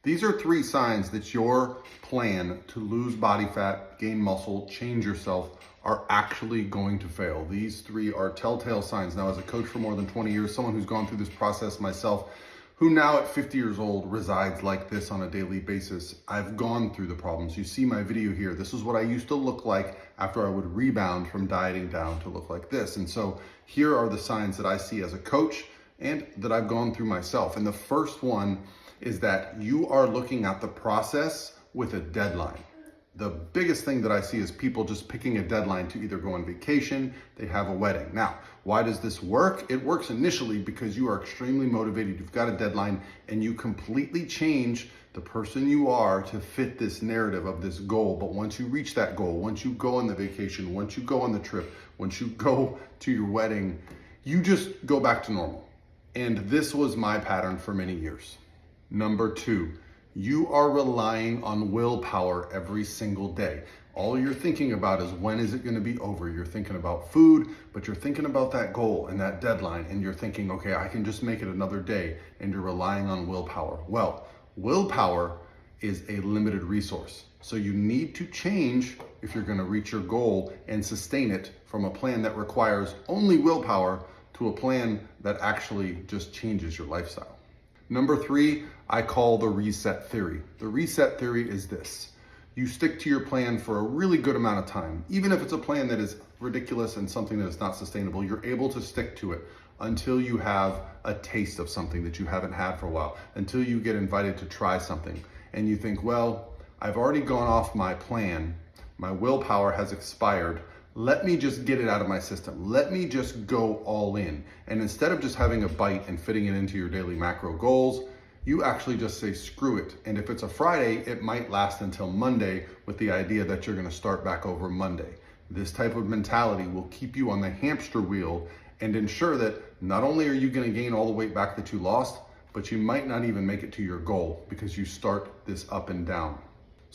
These are 3 signs that your plan to lose body fat, gain muscle, change yourself are actually going to fail. These 3 are telltale signs. Now, as a coach for more than 20 years, someone who's gone through this process myself, who now at 50 years old resides like this on a daily basis, I've gone through the problems. You see my video here. This is what I used to look like after I would rebound from dieting down to look like this. And so here are the signs that I see as a coach and that I've gone through myself. And the first one is that you are looking at the process with a deadline. The biggest thing that I see is people just picking a deadline to either go on vacation, they have a wedding. Now, why does this work? It works initially because you are extremely motivated, you've got a deadline, and you completely change the person you are to fit this narrative of this goal. But once you reach that goal, once you go on the vacation, once you go on the trip, once you go to your wedding, you just go back to normal. And this was my pattern for many years. Number 2, you are relying on willpower every single day. All you're thinking about is when is it going to be over? You're thinking about food, but you're thinking about that goal and that deadline, and you're thinking, okay, I can just make it another day, and you're relying on willpower. Well, willpower is a limited resource. So you need to change if you're going to reach your goal and sustain it from a plan that requires only willpower to a plan that actually just changes your lifestyle. Number 3, I call the reset theory. The reset theory is this. You stick to your plan for a really good amount of time. Even if it's a plan that is ridiculous and something that is not sustainable, you're able to stick to it until you have a taste of something that you haven't had for a while, until you get invited to try something. And you think, well, I've already gone off my plan. My willpower has expired. Let me just get it out of my system. Let me just go all in. And instead of just having a bite and fitting it into your daily macro goals, you actually just say, screw it. And if it's a Friday, it might last until Monday with the idea that you're gonna start back over Monday. This type of mentality will keep you on the hamster wheel and ensure that not only are you gonna gain all the weight back that you lost, but you might not even make it to your goal because you start this up and down.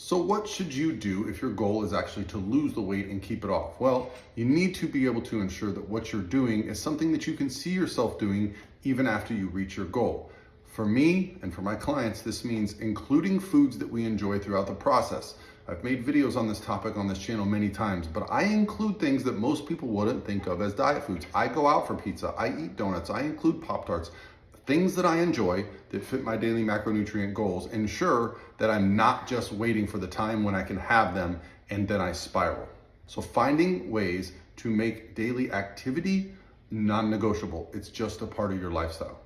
So what should you do if your goal is actually to lose the weight and keep it off? Well, you need to be able to ensure that what you're doing is something that you can see yourself doing even after you reach your goal. For me and for my clients, this means including foods that we enjoy throughout the process. I've made videos on this topic on this channel many times, but I include things that most people wouldn't think of as diet foods. I go out for pizza, I eat donuts, I include Pop-Tarts. Things that I enjoy that fit my daily macronutrient goals ensure that I'm not just waiting for the time when I can have them and then I spiral. So finding ways to make daily activity non-negotiable. It's just a part of your lifestyle.